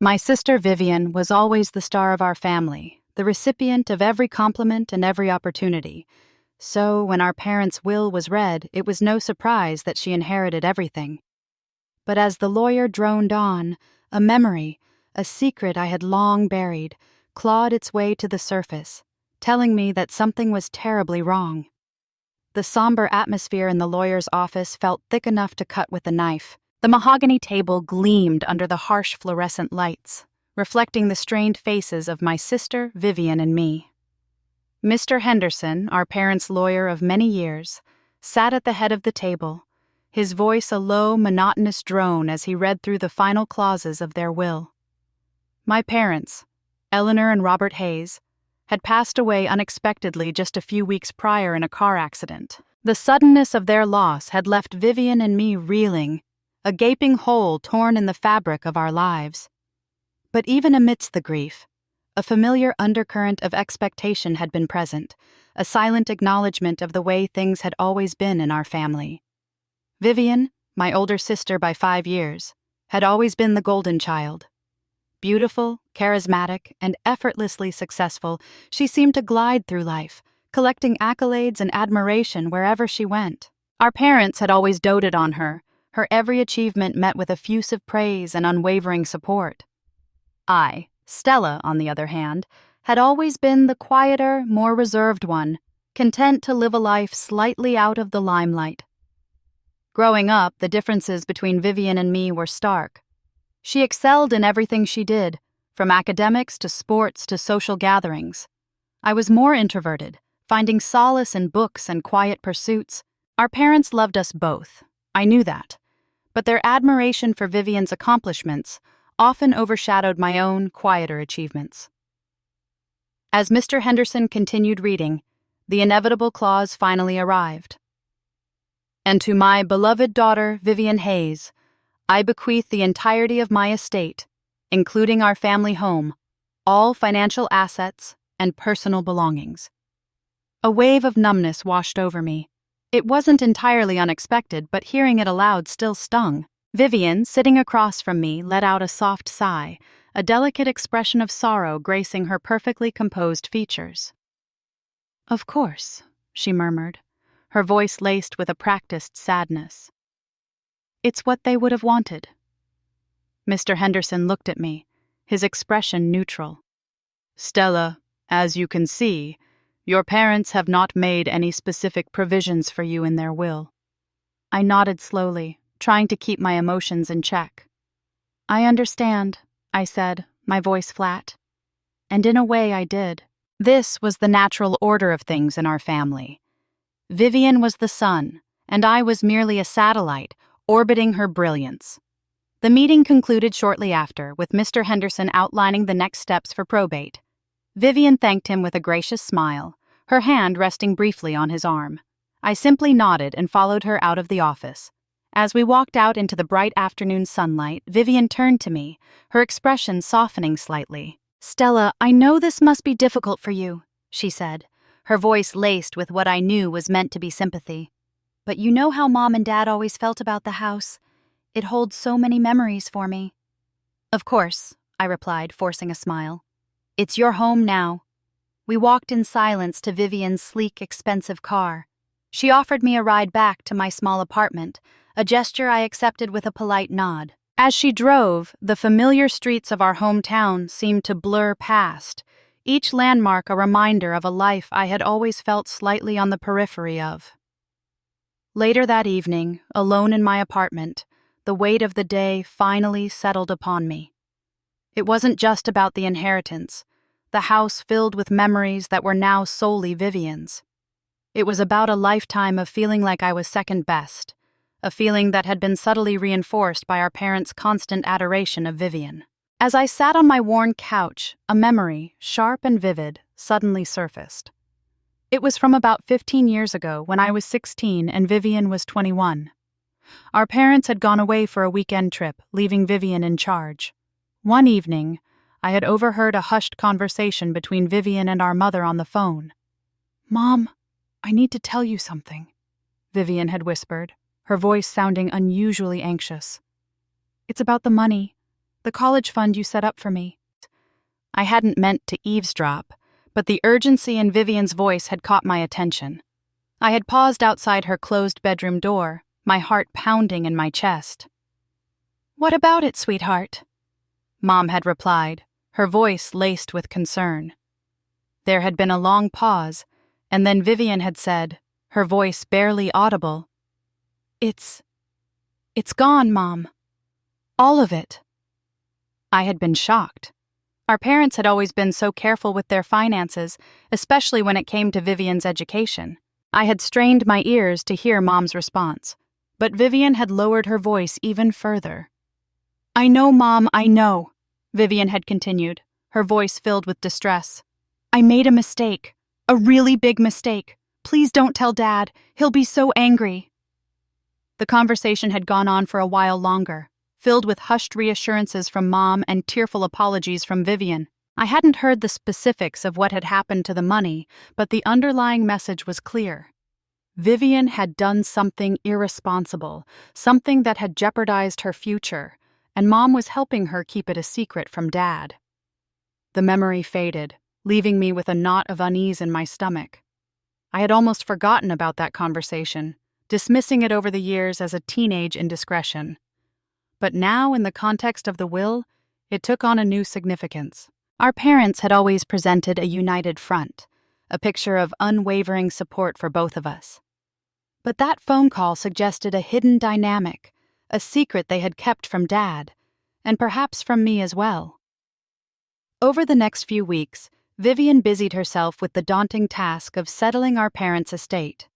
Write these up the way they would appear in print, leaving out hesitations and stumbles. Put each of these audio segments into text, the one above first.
My sister Vivian was always the star of our family, the recipient of every compliment and every opportunity. So, when our parents' will was read, it was no surprise that she inherited everything. But as the lawyer droned on, a memory, a secret I had long buried, clawed its way to the surface, telling me that something was terribly wrong. The somber atmosphere in the lawyer's office felt thick enough to cut with a knife. The mahogany table gleamed under the harsh fluorescent lights, reflecting the strained faces of my sister, Vivian, and me. Mr. Henderson, our parents' lawyer of many years, sat at the head of the table, his voice a low, monotonous drone as he read through the final clauses of their will. My parents, Eleanor and Robert Hayes, had passed away unexpectedly just a few weeks prior in a car accident. The suddenness of their loss had left Vivian and me reeling, a gaping hole torn in the fabric of our lives. But even amidst the grief, a familiar undercurrent of expectation had been present, a silent acknowledgement of the way things had always been in our family. Vivian, my older sister by 5 years, had always been the golden child. Beautiful, charismatic, and effortlessly successful, she seemed to glide through life, collecting accolades and admiration wherever she went. Our parents had always doted on her, her every achievement met with effusive praise and unwavering support. I, Stella, on the other hand, had always been the quieter, more reserved one, content to live a life slightly out of the limelight. Growing up, the differences between Vivian and me were stark. She excelled in everything she did, from academics to sports to social gatherings. I was more introverted, finding solace in books and quiet pursuits. Our parents loved us both. I knew that. But their admiration for Vivian's accomplishments often overshadowed my own, quieter achievements. As Mr. Henderson continued reading, the inevitable clause finally arrived. "And to my beloved daughter, Vivian Hayes, I bequeath the entirety of my estate, including our family home, all financial assets, and personal belongings." A wave of numbness washed over me. It wasn't entirely unexpected, but hearing it aloud still stung. Vivian, sitting across from me, let out a soft sigh, a delicate expression of sorrow gracing her perfectly composed features. "Of course," she murmured, her voice laced with a practiced sadness. "It's what they would have wanted." Mr. Henderson looked at me, his expression neutral. "Stella, as you can see, your parents have not made any specific provisions for you in their will." I nodded slowly, trying to keep my emotions in check. "I understand," I said, my voice flat. And in a way I did. This was the natural order of things in our family. Vivian was the sun, and I was merely a satellite, orbiting her brilliance. The meeting concluded shortly after, with Mr. Henderson outlining the next steps for probate. Vivian thanked him with a gracious smile, her hand resting briefly on his arm. I simply nodded and followed her out of the office. As we walked out into the bright afternoon sunlight, Vivian turned to me, her expression softening slightly. "Stella, I know this must be difficult for you," she said, her voice laced with what I knew was meant to be sympathy. "But you know how Mom and Dad always felt about the house. It holds so many memories for me." "Of course," I replied, forcing a smile. "It's your home now." We walked in silence to Vivian's sleek, expensive car. She offered me a ride back to my small apartment, a gesture I accepted with a polite nod. As she drove, the familiar streets of our hometown seemed to blur past, each landmark a reminder of a life I had always felt slightly on the periphery of. Later that evening, alone in my apartment, the weight of the day finally settled upon me. It wasn't just about the inheritance, the house filled with memories that were now solely Vivian's. It was about a lifetime of feeling like I was second best, a feeling that had been subtly reinforced by our parents' constant adoration of Vivian. As I sat on my worn couch, a memory, sharp and vivid, suddenly surfaced. It was from about 15 years ago when I was 16 and Vivian was 21. Our parents had gone away for a weekend trip, leaving Vivian in charge. One evening, I had overheard a hushed conversation between Vivian and our mother on the phone. "Mom, I need to tell you something," Vivian had whispered, her voice sounding unusually anxious. "It's about the money, The college fund you set up for me. I hadn't meant to eavesdrop, but the urgency in Vivian's voice had caught my attention. I had paused outside her closed bedroom door, my heart pounding in my chest. "What about it, sweetheart?" Mom had replied, her voice laced with concern. There had been a long pause, and then Vivian had said, her voice barely audible, It's gone, Mom. All of it." I had been shocked. Our parents had always been so careful with their finances, especially when it came to Vivian's education. I had strained my ears to hear Mom's response, but Vivian had lowered her voice even further. "I know, Mom, I know," Vivian had continued, her voice filled with distress. "I made a mistake, a really big mistake. Please don't tell Dad, he'll be so angry." The conversation had gone on for a while longer, filled with hushed reassurances from Mom and tearful apologies from Vivian. I hadn't heard the specifics of what had happened to the money, but the underlying message was clear. Vivian had done something irresponsible, something that had jeopardized her future, and Mom was helping her keep it a secret from Dad. The memory faded, leaving me with a knot of unease in my stomach. I had almost forgotten about that conversation, dismissing it over the years as a teenage indiscretion. But now, in the context of the will, it took on a new significance. Our parents had always presented a united front, a picture of unwavering support for both of us. But that phone call suggested a hidden dynamic, a secret they had kept from Dad, and perhaps from me as well. Over the next few weeks, Vivian busied herself with the daunting task of settling our parents' estate.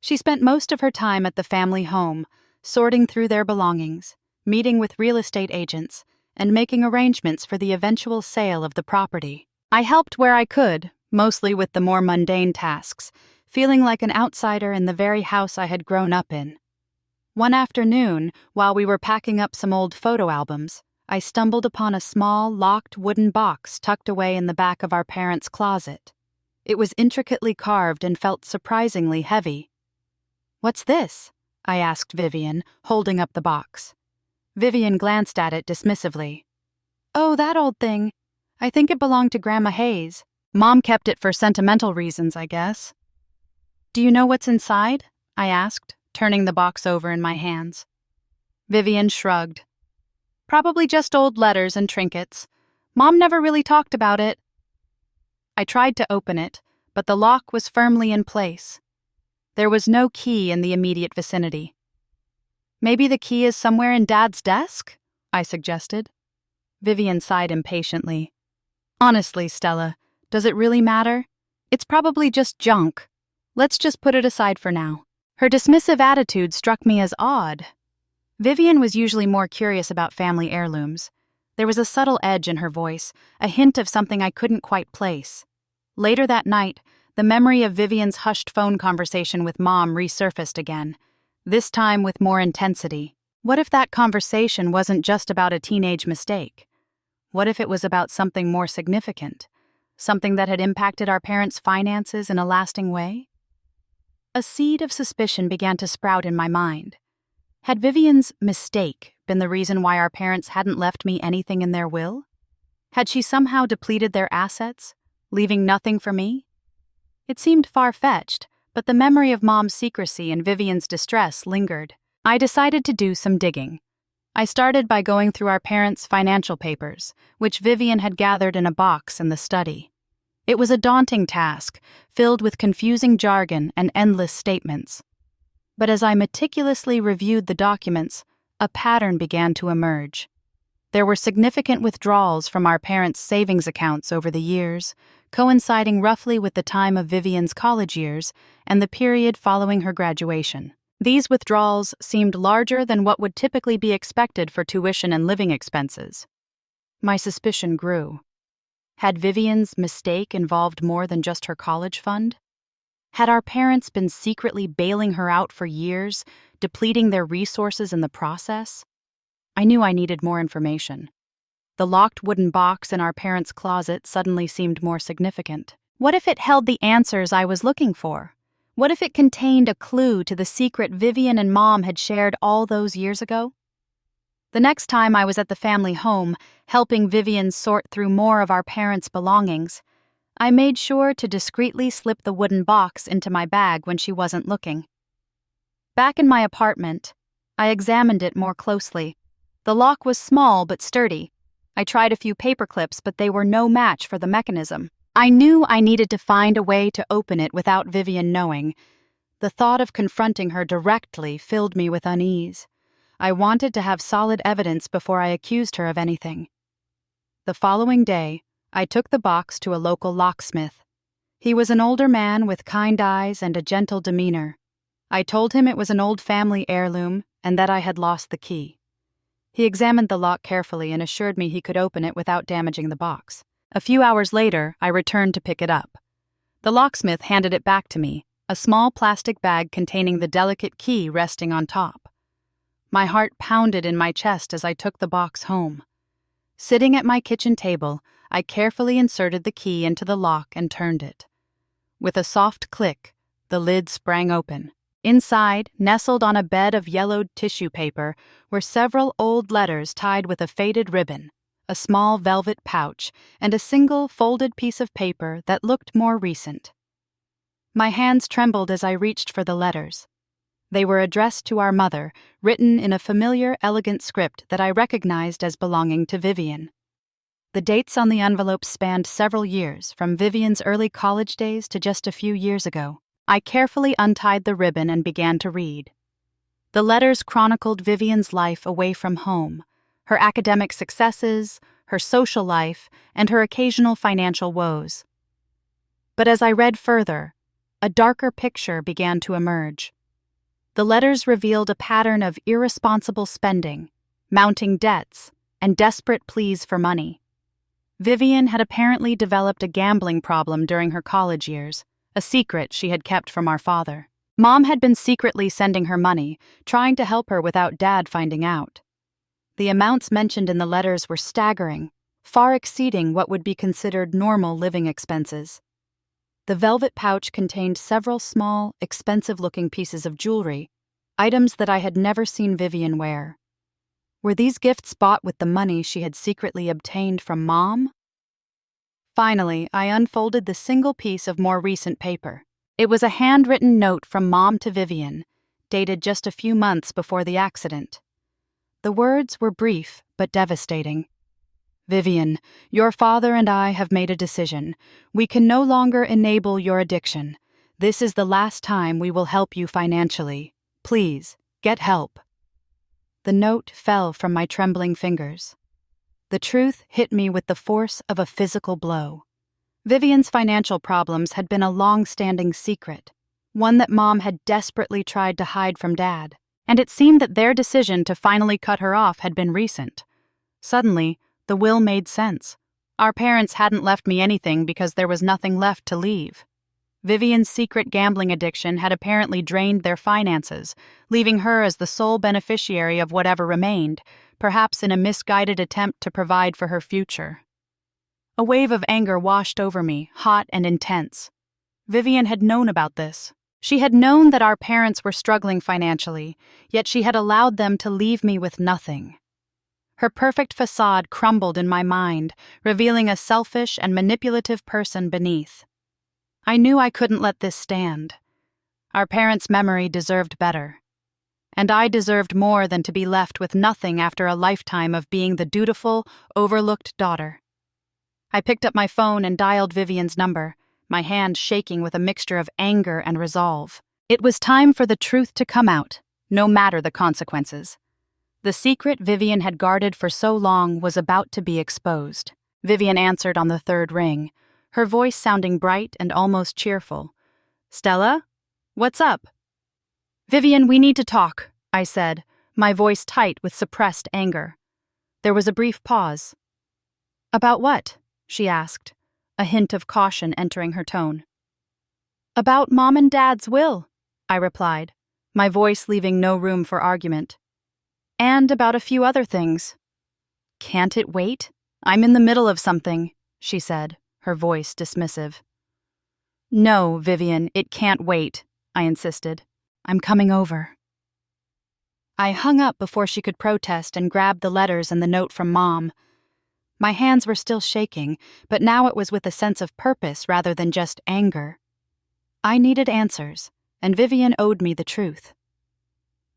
She spent most of her time at the family home, sorting through their belongings, meeting with real estate agents, and making arrangements for the eventual sale of the property. I helped where I could, mostly with the more mundane tasks, feeling like an outsider in the very house I had grown up in. One afternoon, while we were packing up some old photo albums, I stumbled upon a small, locked wooden box tucked away in the back of our parents' closet. It was intricately carved and felt surprisingly heavy. "What's this?" I asked Vivian, holding up the box. Vivian glanced at it dismissively. "Oh, that old thing. I think it belonged to Grandma Hayes. Mom kept it for sentimental reasons, I guess." "Do you know what's inside?" I asked, turning the box over in my hands. Vivian shrugged. "Probably just old letters and trinkets. Mom never really talked about it." I tried to open it, but the lock was firmly in place. There was no key in the immediate vicinity. "Maybe the key is somewhere in Dad's desk?" I suggested. Vivian sighed impatiently. "Honestly, Stella, does it really matter? It's probably just junk. Let's just put it aside for now." Her dismissive attitude struck me as odd. Vivian was usually more curious about family heirlooms. There was a subtle edge in her voice, a hint of something I couldn't quite place. Later that night, the memory of Vivian's hushed phone conversation with Mom resurfaced again, this time with more intensity. What if that conversation wasn't just about a teenage mistake? What if it was about something more significant? Something that had impacted our parents' finances in a lasting way? A seed of suspicion began to sprout in my mind. Had Vivian's mistake been the reason why our parents hadn't left me anything in their will? Had she somehow depleted their assets, leaving nothing for me? It seemed far-fetched, but the memory of Mom's secrecy and Vivian's distress lingered. I decided to do some digging. I started by going through our parents' financial papers, which Vivian had gathered in a box in the study. It was a daunting task, filled with confusing jargon and endless statements. But as I meticulously reviewed the documents, a pattern began to emerge. There were significant withdrawals from our parents' savings accounts over the years, coinciding roughly with the time of Vivian's college years and the period following her graduation. These withdrawals seemed larger than what would typically be expected for tuition and living expenses. My suspicion grew. Had Vivian's mistake involved more than just her college fund? Had our parents been secretly bailing her out for years, depleting their resources in the process? I knew I needed more information. The locked wooden box in our parents' closet suddenly seemed more significant. What if it held the answers I was looking for? What if it contained a clue to the secret Vivian and Mom had shared all those years ago? The next time I was at the family home, helping Vivian sort through more of our parents' belongings, I made sure to discreetly slip the wooden box into my bag when she wasn't looking. Back in my apartment, I examined it more closely. The lock was small but sturdy. I tried a few paper clips, but they were no match for the mechanism. I knew I needed to find a way to open it without Vivian knowing. The thought of confronting her directly filled me with unease. I wanted to have solid evidence before I accused her of anything. The following day, I took the box to a local locksmith. He was an older man with kind eyes and a gentle demeanor. I told him it was an old family heirloom and that I had lost the key. He examined the lock carefully and assured me he could open it without damaging the box. A few hours later, I returned to pick it up. The locksmith handed it back to me, a small plastic bag containing the delicate key resting on top. My heart pounded in my chest as I took the box home. Sitting at my kitchen table, I carefully inserted the key into the lock and turned it. With a soft click, the lid sprang open. Inside, nestled on a bed of yellowed tissue paper, were several old letters tied with a faded ribbon, a small velvet pouch, and a single folded piece of paper that looked more recent. My hands trembled as I reached for the letters. They were addressed to our mother, written in a familiar, elegant script that I recognized as belonging to Vivian. The dates on the envelopes spanned several years, from Vivian's early college days to just a few years ago. I carefully untied the ribbon and began to read. The letters chronicled Vivian's life away from home, her academic successes, her social life, and her occasional financial woes. But as I read further, a darker picture began to emerge. The letters revealed a pattern of irresponsible spending, mounting debts, and desperate pleas for money. Vivian had apparently developed a gambling problem during her college years, a secret she had kept from our father. Mom had been secretly sending her money, trying to help her without Dad finding out. The amounts mentioned in the letters were staggering, far exceeding what would be considered normal living expenses. The velvet pouch contained several small, expensive-looking pieces of jewelry, items that I had never seen Vivian wear. Were these gifts bought with the money she had secretly obtained from Mom? Finally, I unfolded the single piece of more recent paper. It was a handwritten note from Mom to Vivian, dated just a few months before the accident. The words were brief but devastating. Vivian, your father and I have made a decision. We can no longer enable your addiction. This is the last time we will help you financially. Please, get help. The note fell from my trembling fingers. The truth hit me with the force of a physical blow. Vivian's financial problems had been a long-standing secret, one that Mom had desperately tried to hide from Dad, and it seemed that their decision to finally cut her off had been recent. Suddenly, the will made sense. Our parents hadn't left me anything because there was nothing left to leave. Vivian's secret gambling addiction had apparently drained their finances, leaving her as the sole beneficiary of whatever remained, perhaps in a misguided attempt to provide for her future. A wave of anger washed over me, hot and intense. Vivian had known about this. She had known that our parents were struggling financially, yet she had allowed them to leave me with nothing. Her perfect facade crumbled in my mind, revealing a selfish and manipulative person beneath. I knew I couldn't let this stand. Our parents' memory deserved better. And I deserved more than to be left with nothing after a lifetime of being the dutiful, overlooked daughter. I picked up my phone and dialed Vivian's number, my hand shaking with a mixture of anger and resolve. It was time for the truth to come out, no matter the consequences. The secret Vivian had guarded for so long was about to be exposed. Vivian answered on the third ring, her voice sounding bright and almost cheerful. "Stella? What's up?" "Vivian, we need to talk," I said, my voice tight with suppressed anger. There was a brief pause. "About what?" she asked, a hint of caution entering her tone. "About Mom and Dad's will," I replied, my voice leaving no room for argument. "And about a few other things." "Can't it wait? I'm in the middle of something," she said, her voice dismissive. "No, Vivian, it can't wait," I insisted. "I'm coming over." I hung up before she could protest and grabbed the letters and the note from Mom. My hands were still shaking, but now it was with a sense of purpose rather than just anger. I needed answers, and Vivian owed me the truth.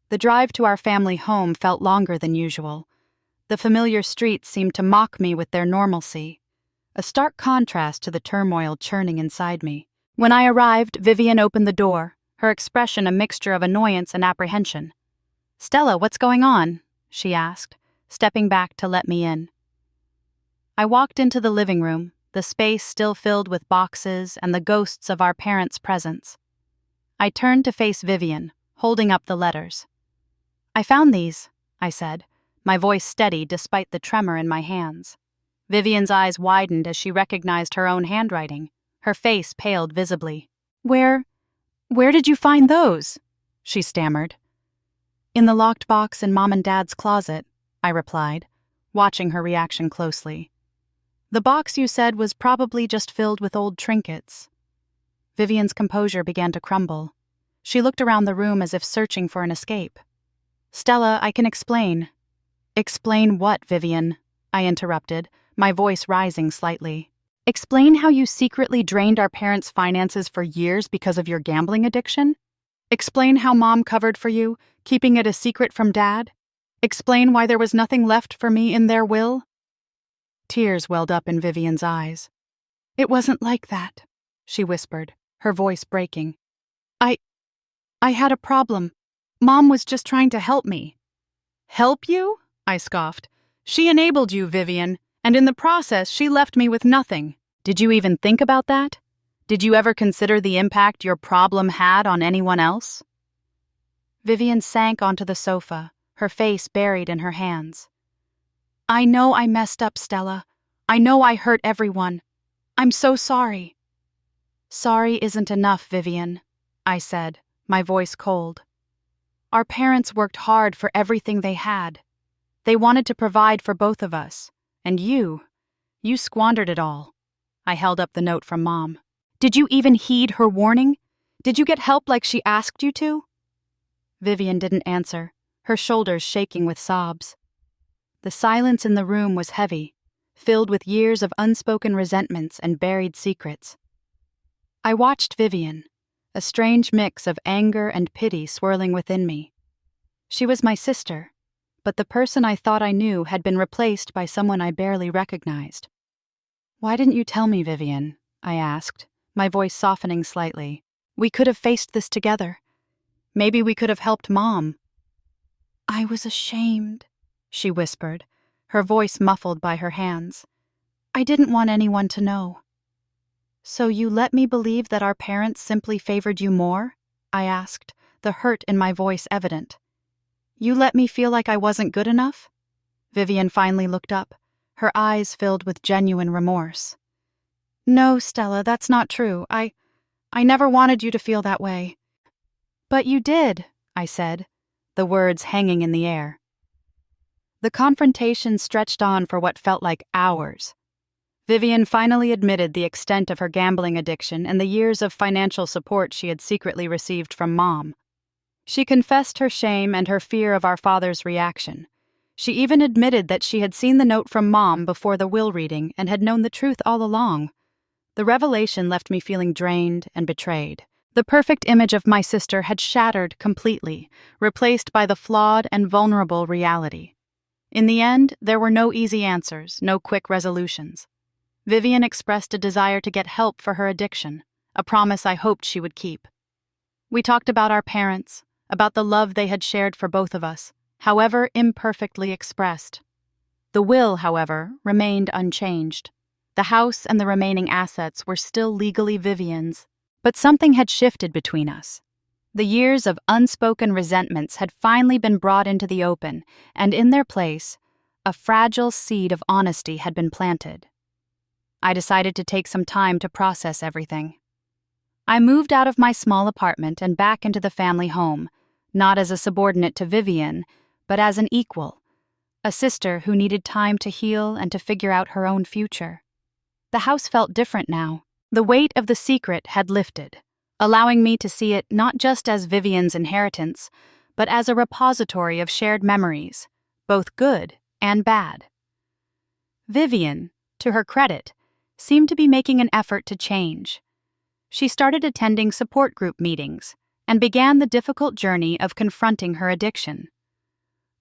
The drive to our family home felt longer than usual. The familiar streets seemed to mock me with their normalcy, a stark contrast to the turmoil churning inside me. When I arrived, Vivian opened the door, her expression a mixture of annoyance and apprehension. "Stella, what's going on?" she asked, stepping back to let me in. I walked into the living room, the space still filled with boxes and the ghosts of our parents' presence. I turned to face Vivian, holding up the letters. "I found these," I said, my voice steady despite the tremor in my hands. Vivian's eyes widened as she recognized her own handwriting. Her face paled visibly. Where did you find those?" she stammered. "In the locked box in Mom and Dad's closet," I replied, watching her reaction closely. "The box you said was probably just filled with old trinkets." Vivian's composure began to crumble. She looked around the room as if searching for an escape. "Stella, I can explain." "Explain what, Vivian?" I interrupted, my voice rising slightly. "Explain how you secretly drained our parents' finances for years because of your gambling addiction? Explain how Mom covered for you, keeping it a secret from Dad? Explain why there was nothing left for me in their will?" Tears welled up in Vivian's eyes. "It wasn't like that," she whispered, her voice breaking. I had a problem. Mom was just trying to help me." "Help you?" I scoffed. "She enabled you, Vivian, and in the process she left me with nothing. Did you even think about that? Did you ever consider the impact your problem had on anyone else?" Vivian sank onto the sofa, her face buried in her hands. "I know I messed up, Stella. I know I hurt everyone. I'm so sorry." "Sorry isn't enough, Vivian," I said, my voice cold. "Our parents worked hard for everything they had. They wanted to provide for both of us, and you squandered it all." I held up the note from Mom. "Did you even heed her warning? Did you get help like she asked you to?" Vivian didn't answer, her shoulders shaking with sobs. The silence in the room was heavy, filled with years of unspoken resentments and buried secrets. I watched Vivian, a strange mix of anger and pity swirling within me. She was my sister, but the person I thought I knew had been replaced by someone I barely recognized. "Why didn't you tell me, Vivian?" I asked, my voice softening slightly. "We could have faced this together. Maybe we could have helped Mom." "I was ashamed," she whispered, her voice muffled by her hands. "I didn't want anyone to know." "So you let me believe that our parents simply favored you more?" I asked, the hurt in my voice evident. "You let me feel like I wasn't good enough?" Vivian finally looked up, her eyes filled with genuine remorse. "No, Stella, that's not true. I never wanted you to feel that way." "But you did," I said, the words hanging in the air. The confrontation stretched on for what felt like hours. Vivian finally admitted the extent of her gambling addiction and the years of financial support she had secretly received from Mom. She confessed her shame and her fear of our father's reaction. She even admitted that she had seen the note from Mom before the will reading and had known the truth all along. The revelation left me feeling drained and betrayed. The perfect image of my sister had shattered completely, replaced by the flawed and vulnerable reality. In the end, there were no easy answers, no quick resolutions. Vivian expressed a desire to get help for her addiction, a promise I hoped she would keep. We talked about our parents, about the love they had shared for both of us, however imperfectly expressed. The will, however, remained unchanged. The house and the remaining assets were still legally Vivian's, but something had shifted between us. The years of unspoken resentments had finally been brought into the open, and in their place, a fragile seed of honesty had been planted. I decided to take some time to process everything. I moved out of my small apartment and back into the family home, not as a subordinate to Vivian, but as an equal, a sister who needed time to heal and to figure out her own future. The house felt different now. The weight of the secret had lifted, allowing me to see it not just as Vivian's inheritance, but as a repository of shared memories, both good and bad. Vivian, to her credit, seemed to be making an effort to change. She started attending support group meetings and began the difficult journey of confronting her addiction.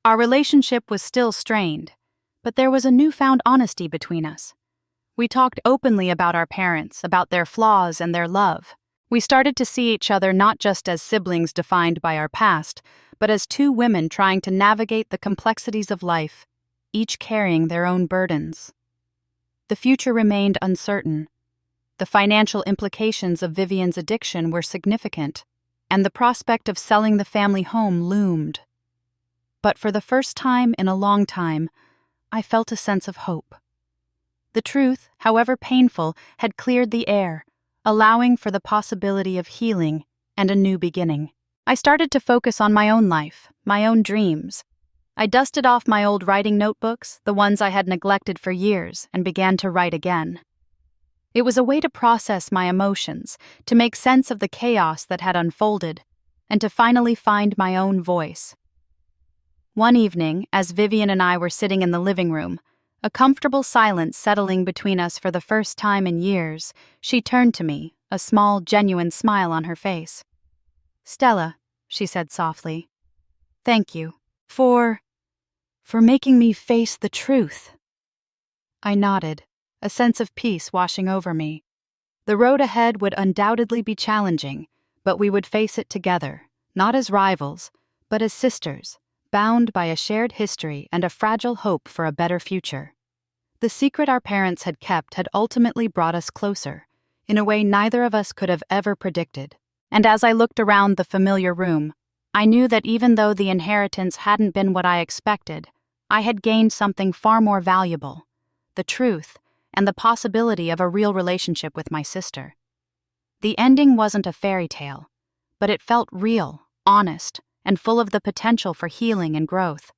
Our relationship was still strained, but there was a newfound honesty between us. We talked openly about our parents, about their flaws and their love. We started to see each other not just as siblings defined by our past, but as two women trying to navigate the complexities of life, each carrying their own burdens. The future remained uncertain. The financial implications of Vivian's addiction were significant, and the prospect of selling the family home loomed. But for the first time in a long time, I felt a sense of hope. The truth, however painful, had cleared the air, allowing for the possibility of healing and a new beginning. I started to focus on my own life, my own dreams. I dusted off my old writing notebooks, the ones I had neglected for years, and began to write again. It was a way to process my emotions, to make sense of the chaos that had unfolded, and to finally find my own voice. One evening, as Vivian and I were sitting in the living room, a comfortable silence settling between us for the first time in years, she turned to me, a small, genuine smile on her face. "Stella," she said softly, "thank you for making me face the truth." I nodded, a sense of peace washing over me. The road ahead would undoubtedly be challenging, but we would face it together, not as rivals, but as sisters, bound by a shared history and a fragile hope for a better future. The secret our parents had kept had ultimately brought us closer, in a way neither of us could have ever predicted. And as I looked around the familiar room, I knew that even though the inheritance hadn't been what I expected, I had gained something far more valuable: the truth and the possibility of a real relationship with my sister. The ending wasn't a fairy tale, but it felt real, honest, and full of the potential for healing and growth.